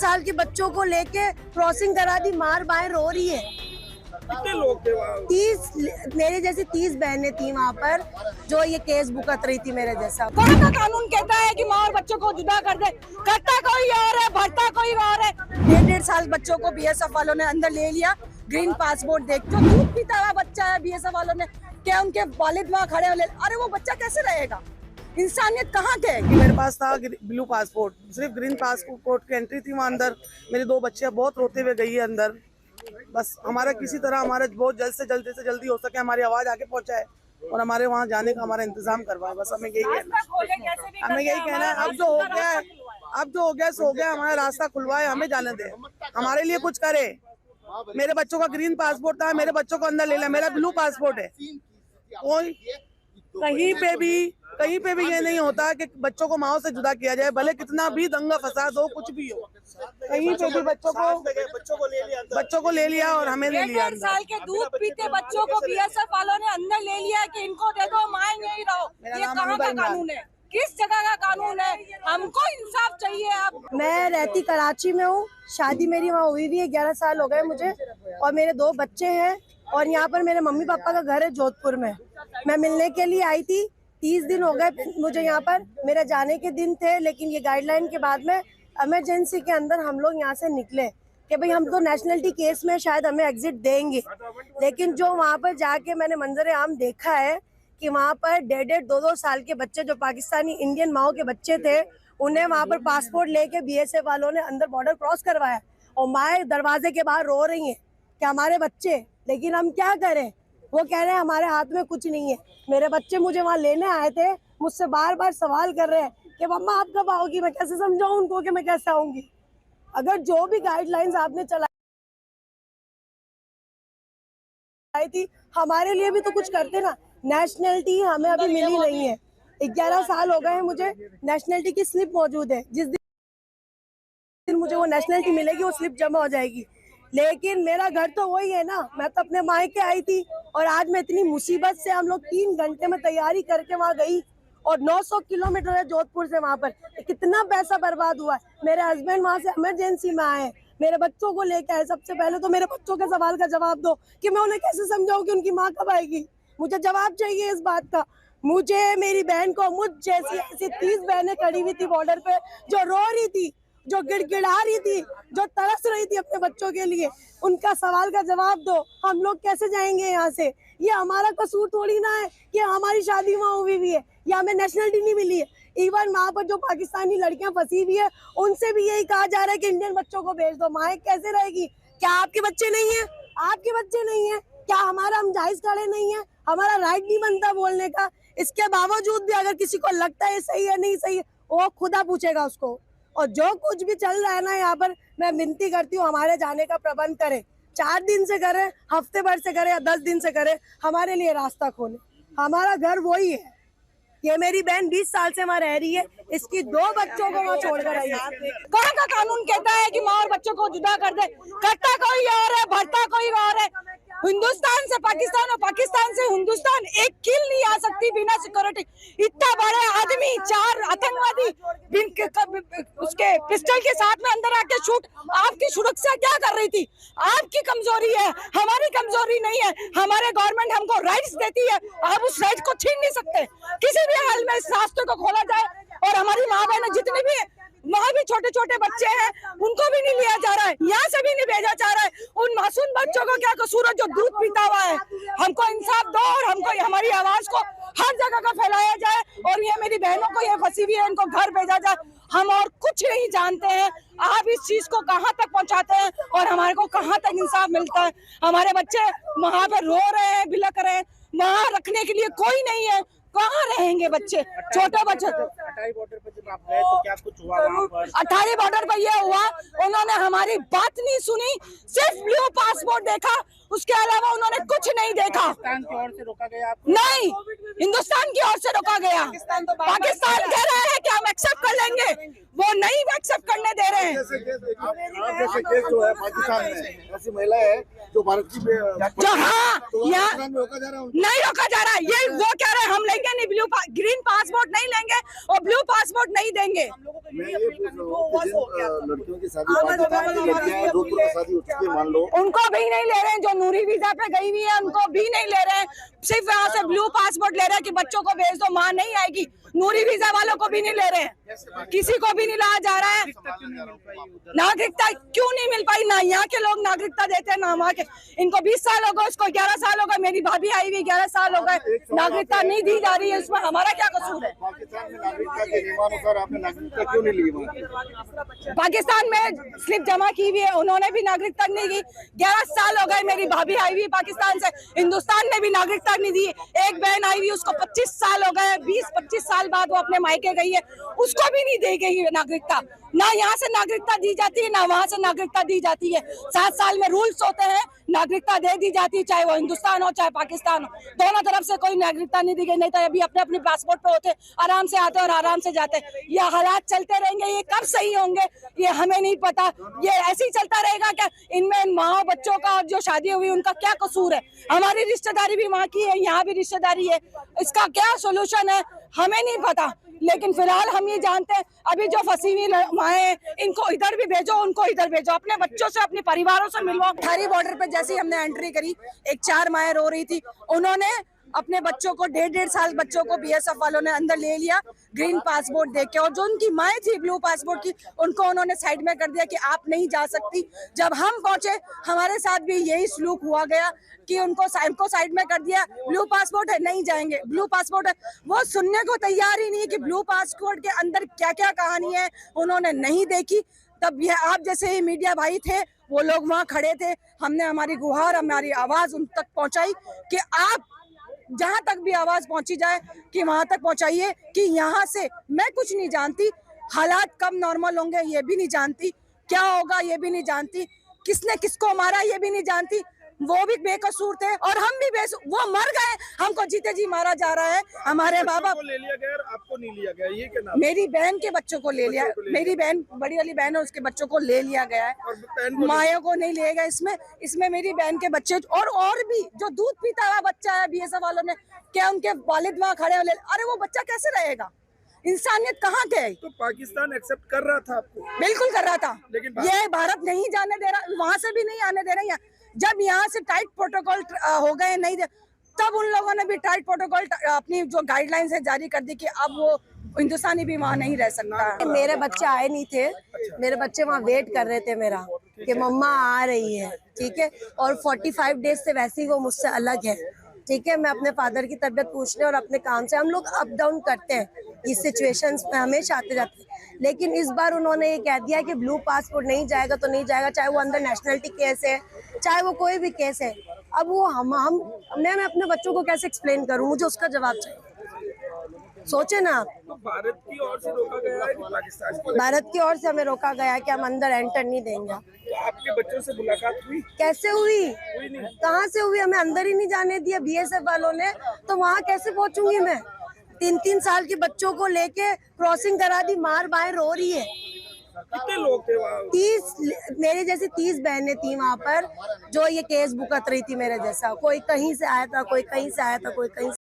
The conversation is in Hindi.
साल के बच्चों को लेके क्रॉसिंग करा दी, मार बाएं रो रही है। कितने लोग थे वहाँ? 30 मेरे जैसी 30 बहनें थी वहाँ पर जो ये केस भुगत रही थी मेरे जैसा। कौन सा कानून कहता है कि माँ और बच्चों को जुदा कर दे? करता कोई और है, भरता कोई और है। 1.5 साल बच्चों को बीएसएफ वालों ने अंदर ले लिया, ग्रीन पासपोर्ट देख जो दूध पीता हुआ बच्चा है बीएसएफ वालों ने, क्या उनके वालिद वहाँ खड़े होले, अरे वो बच्चा कैसे रहेगा? इंसानियत कहाँ के? मेरे पास था ब्लू पासपोर्ट, सिर्फ ग्रीन पासपोर्ट की एंट्री थी वहाँ अंदर। मेरे 2 बच्चे बहुत रोते हुए गई है अंदर। बस हमारा किसी तरह हमारा बहुत जल्द से जल्दी हो सके हमारी आवाज आगे पहुँचाए और हमारे वहाँ जाने का हमारा इंतजाम करवाए। बस हमें यही कहना है। अब जो हो गया सो हो गया। हमारा रास्ता खुलवाए, हमें जाने दे, हमारे लिए कुछ करे। मेरे बच्चों का ग्रीन पासपोर्ट था, मेरे बच्चों को अंदर ले लिया। मेरा ब्लू पासपोर्ट है। कोई कहीं पे भी ये नहीं होता कि बच्चों को माँ से जुदा किया जाए, भले कितना भी दंगा फसाद हो, कुछ भी हो। कहीं पे भी बच्चों को ले लिया और हमें ले लिया। 1.5 साल के दूध पीते बच्चों को बीएसएफ वालों ने अंदर ले लिया कि इनको दे दो, माँ यहीं रहो। ये कहाँ का कानून है? किस जगह का कानून है? हमको इंसाफ चाहिए। अब मैं रहती कराची में हूँ, शादी मेरी वहाँ हुई भी है, 11 साल हो गए मुझे और मेरे 2 बच्चे हैं और यहाँ पर मेरे मम्मी पापा का घर है जोधपुर में। मैं मिलने के लिए आई थी, 30 दिन हो गए मुझे यहाँ पर, मेरे जाने के दिन थे, लेकिन ये गाइडलाइन के बाद में इमरजेंसी के अंदर हम लोग यहाँ से निकले कि भाई हम तो नेशनलिटी केस में शायद हमें एग्जिट देंगे। लेकिन जो वहाँ पर जाके मैंने मंजर आम देखा है कि वहाँ पर 1.5-2 साल के बच्चे जो पाकिस्तानी इंडियन माओ के बच्चे थे, उन्हें वहाँ पर पासपोर्ट लेके बीएसएफ वालों ने अंदर बॉर्डर क्रॉस करवाया और माएँ दरवाजे के बाहर रो रही हैं कि हमारे बच्चे, लेकिन हम क्या करें? वो कह रहे हैं हमारे हाथ में कुछ नहीं है। मेरे बच्चे मुझे वहाँ लेने आए थे, मुझसे बार बार सवाल कर रहे हैं कि मम्मा आप कब आओगी? मैं कैसे समझाऊं उनको कि मैं कैसे आऊंगी? अगर जो भी गाइडलाइंस आपने चलाई थी, हमारे लिए भी तो कुछ करते ना। नेशनलिटी हमें अभी मिली नहीं है, 11 साल हो गए हैं मुझे। नेशनलिटी की स्लिप मौजूद है, जिस दिन मुझे वो नेशनलिटी मिलेगी वो स्लिप जमा हो जाएगी। लेकिन मेरा घर तो वही है ना, मैं तो अपने मायके आई थी और आज मैं इतनी मुसीबत से, हम लोग 3 घंटे में तैयारी करके वहाँ गई और 900 किलोमीटर है जोधपुर से वहाँ पर। कितना पैसा बर्बाद हुआ है। मेरे हस्बैंड वहाँ से इमरजेंसी में आए, मेरे बच्चों को लेके आए। सबसे पहले तो मेरे बच्चों के सवाल का जवाब दो कि मैं उन्हें कैसे समझाऊं कि उनकी माँ कब आएगी। मुझे जवाब चाहिए इस बात का। मुझे, मेरी बहन को, मुझ जैसी ऐसी 30 बहनें खड़ी हुई थी बॉर्डर पे जो रो रही थी, जो गिड़गिड़ा रही थी, जो तरस रही थी अपने बच्चों के लिए। उनका सवाल का जवाब दो। हम लोग कैसे जाएंगे यहाँ से? ये हमारा कसूर थोड़ी ना है कि हमारी शादी वहाँ हुई हुई है या हमें नेशनलिटी नहीं मिली है। इवन वहाँ पर जो पाकिस्तानी लड़कियां फंसी हुई है, उनसे भी यही कहा जा रहा है कि इंडियन बच्चों को भेज दो। माँ कैसे रहेगी? क्या आपके बच्चे नहीं है? आपके बच्चे नहीं है क्या? हमारा हम जायज खड़े नहीं है? हमारा राइट नहीं बनता बोलने का? इसके बावजूद भी अगर किसी को लगता है सही है नहीं सही है, वो खुदा पूछेगा उसको। और जो कुछ भी चल रहा है ना यहाँ पर, मैं विनती करती हूँ हमारे जाने का प्रबंध करें। 4 दिन से करें, हफ्ते भर से करें या 10 दिन से करें, हमारे लिए रास्ता खोले। हमारा घर वही है। ये मेरी बहन 20 साल से वहाँ रह रही है, इसकी 2 बच्चों को वहाँ छोड़कर आई है। कौन का कानून कहता है कि माँ और बच्चों को जुदा कर दे? करता कोई और है, भरता कोई और है। हिंदुस्तान से पाकिस्तान और पाकिस्तान से हिंदुस्तान एक किल नहीं आ सकती बिना सिक्योरिटी। इतना बड़े आदमी, 4 आतंकवादी उसके पिस्टल के साथ में अंदर आके शूट, आपकी सुरक्षा क्या कर रही थी? आपकी कमजोरी है, हमारी कमजोरी नहीं है। हमारे गवर्नमेंट हमको राइट्स देती है, आप उस राइट को छीन नहीं सकते। किसी भी हाल में इस रास्ते को खोला जाए और हमारी माँ बहन जितने भी वहाँ भी छोटे छोटे बच्चे हैं, उनको भी नहीं लिया जा रहा है, यहाँ से भी नहीं भेजा जा रहा है। उन मासूम बच्चों को क्या कसूर है जो दूध पीता हुआ है? हमको इंसाफ दो और हमको हमारी आवाज को हर जगह का फैलाया जाए और ये मेरी बहनों को ये फंसी हुई है, इनको घर भेजा जाए। हम और कुछ नहीं जानते हैं, आप इस चीज को कहाँ तक पहुँचाते हैं और हमारे को कहाँ तक इंसाफ मिलता है? हमारे बच्चे वहाँ पे रो रहे हैं, बिलक रहे हैं, वहाँ रखने के लिए कोई नहीं है। कहाँ रहेंगे बच्चे, छोटे बच्चे? अटारी बॉर्डर पर जब आप गए तो क्या कुछ हुआ वहाँ पर? अटारी बॉर्डर पर यह हुआ, उन्होंने हमारी बात नहीं सुनी, सिर्फ ब्लू पासपोर्ट देखा, उसके अलावा उन्होंने कुछ नहीं देखा। पाकिस्तान की ओर से रोका गया आपको? नहीं, हिंदुस्तान की ओर से रोका गया। पाकिस्तान कह रहे हैं कि हम एक्सेप्ट कर लेंगे, वो नहीं एक्सेप्ट करने दे रहे हैं। जैसे केस जो है पाकिस्तान में, ऐसी महिला है जो भारत की जो, हाँ, यहाँ नहीं रोका जा रहा है। ये वो कह रहे हैं हम लेंगे नहीं, ग्रीन पासपोर्ट नहीं लेंगे और ब्लू पासपोर्ट नहीं देंगे। मैं ये पूछ रहा हूँ कि जिन लड़कियों की शादी पाकिस्तान की लड़कियां हैं, जोधपुर में शादी हो चुकी है मान लो, उनको भी नहीं ले रहे हैं। जो नूरी वीजा पे गई हुई है उनको भी नहीं ले रहे हैं। सिर्फ यहाँ से ब्लू पासपोर्ट ले रहे हैं कि बच्चों को भेज दो, माँ नहीं आएगी। नूरी वीजा वालों को भी नहीं ले रहे हैं, किसी को भी नहीं लाया जा रहा है। नागरिकता क्यों नहीं मिल पाई? ना यहाँ के लोग नागरिकता देते हैं ना वहाँ के। इनको 20 साल हो गए, उसको 11 साल हो गए। मेरी भाभी आई हुई 11 साल हो गए, नागरिकता नहीं दी जा रही है। इसमें हमारा क्या कसूर है? पाकिस्तान में नागरिकता के नियमानुसार आपने नागरिकता क्यों नहीं ली वहाँ की? पाकिस्तान में स्लिप जमा की हुई है, उन्होंने भी नागरिकता नहीं दी। 11 साल हो गए, मेरी भाभी आई हुई पाकिस्तान से, हिंदुस्तान ने भी नागरिकता नहीं दी। एक बहन आई हुई, उसको 25 साल हो गए, 20-25 साल बाद वो अपने मायके गई है, उसको भी नहीं दी गई है नागरिकता। ना यहाँ से नागरिकता दी जाती है ना वहाँ से नागरिकता दी जाती है। 7 साल में रूल्स होते हैं, नागरिकता दे दी जाती है, चाहे वो हिंदुस्तान हो चाहे पाकिस्तान हो। दोनों तरफ से कोई नागरिकता नहीं दी गई। नहीं तो अभी अपने अपने पासपोर्ट पे होते, आराम से आते और आराम से जाते। ये हालात चलते रहेंगे, ये कब सही होंगे ये हमें नहीं पता। ये ऐसे ही चलता रहेगा क्या? इनमें माँ बच्चों का और जो शादी हुई उनका क्या कसूर है? हमारी रिश्तेदारी भी वहाँ की है, यहाँ भी रिश्तेदारी है, इसका क्या सोल्यूशन है हमें नहीं पता। लेकिन फिलहाल हम ये जानते हैं अभी जो फंसी हुई माएँ, इनको इधर भी भेजो, उनको इधर भेजो, अपने बच्चों से अपने परिवारों से मिलवाओ। थारी बॉर्डर पे जैसे ही हमने एंट्री करी, एक 4 माएँ रो रही थी, उन्होंने अपने बच्चों को 1.5 साल बच्चों को बीएसएफ वालों ने अंदर ले लिया ग्रीन पासपोर्ट देके, और जो उनकी माएँ थी ब्लू पासपोर्ट की, उनको उन्होंने साइड में कर दिया कि आप नहीं जा सकती। जब हम पहुंचे हमारे साथ भी यही सलूक हुआ गया कि उनको साइड में कर दिया। ब्लू पासपोर्ट है, नहीं जाएंगे, ब्लू पासपोर्ट है। वो सुनने को तैयार ही नहीं है कि ब्लू पासपोर्ट के अंदर क्या क्या कहानी है, उन्होंने नहीं देखी। तब यह आप जैसे ही मीडिया भाई थे, वो लोग वहाँ खड़े थे, हमने हमारी गुहार, हमारी आवाज उन तक पहुंचाई कि आप जहां तक भी आवाज पहुंची जाए कि वहां तक पहुंचाइए कि यहाँ से मैं कुछ नहीं जानती, हालात कब नॉर्मल होंगे ये भी नहीं जानती, क्या होगा ये भी नहीं जानती, किसने किसको मारा ये भी नहीं जानती। वो भी बेकसूर थे और हम भी वो मर गए, हमको जीते जी मारा जा रहा है। हमारे बाबा को ले लिया गया और आपको नहीं लिया गया, ये क्या नाम? मेरी बहन के बच्चों को ले लिया, मेरी बहन बड़ी वाली बहन है, उसके बच्चों को ले लिया गया है, मायों को नहीं लिया गया। इसमें मेरी बहन के बच्चे और भी जो दूध पीता हुआ बच्चा है, बीएसएफ वालों ने क्या उनके वालिद वहाँ खड़े हो, अरे वो बच्चा कैसे रहेगा? इंसानियत कहाँ गई? तो पाकिस्तान एक्सेप्ट कर रहा था आपको? बिल्कुल कर रहा था, लेकिन ये भारत नहीं जाने दे रहा, वहां से भी नहीं आने दे रही है। जब यहाँ से टाइट प्रोटोकॉल हो गए नहीं तब उन लोगों ने भी टाइट प्रोटोकॉल अपनी जो गाइडलाइंस है जारी कर दी कि अब वो हिंदुस्तानी भी वहाँ नहीं रह सकता। मेरे बच्चे आए नहीं थे, मेरे बच्चे वहाँ वेट कर रहे थे मेरा कि मम्मा आ रही है, ठीक है। और 45 डेज से वैसे ही वो मुझसे अलग है, ठीक है। मैं अपने फादर की तबीयत पूछने और अपने काम से, हम लोग अप डाउन करते हैं इस सिचुएशंस में, हमेशा आते जाते हैं। लेकिन इस बार उन्होंने ये कह दिया कि ब्लू पासपोर्ट नहीं जाएगा तो नहीं जाएगा, चाहे वो अंदर नेशनलिटी केस है, चाहे वो कोई भी केस है। अब वो मैं अपने बच्चों को कैसे एक्सप्लेन करूं? मुझे उसका जवाब चाहिए। सोचे ना, तो भारत की ओर से रोका गया है कि पाकिस्तान की? भारत की ओर से हमें रोका गया है कि हम अंदर एंटर नहीं देंगे। तो आपके बच्चों से मुलाकात हुई? कैसे हुई? नहीं। कहाँ से हुई? हमें अंदर ही नहीं जाने दिया बीएसएफ वालों ने, तो वहाँ कैसे पहुंचूंगी मैं? 3-3 साल के बच्चों को लेके क्रॉसिंग करा दी, मार बाहर रो रही है। कितने लोग थे वहाँ? 30 मेरे जैसी 30 बहनें थी वहाँ पर जो ये केस भुगत रही थी मेरे जैसा। कोई कहीं से आया था, कोई कहीं से आया था, कोई कहीं से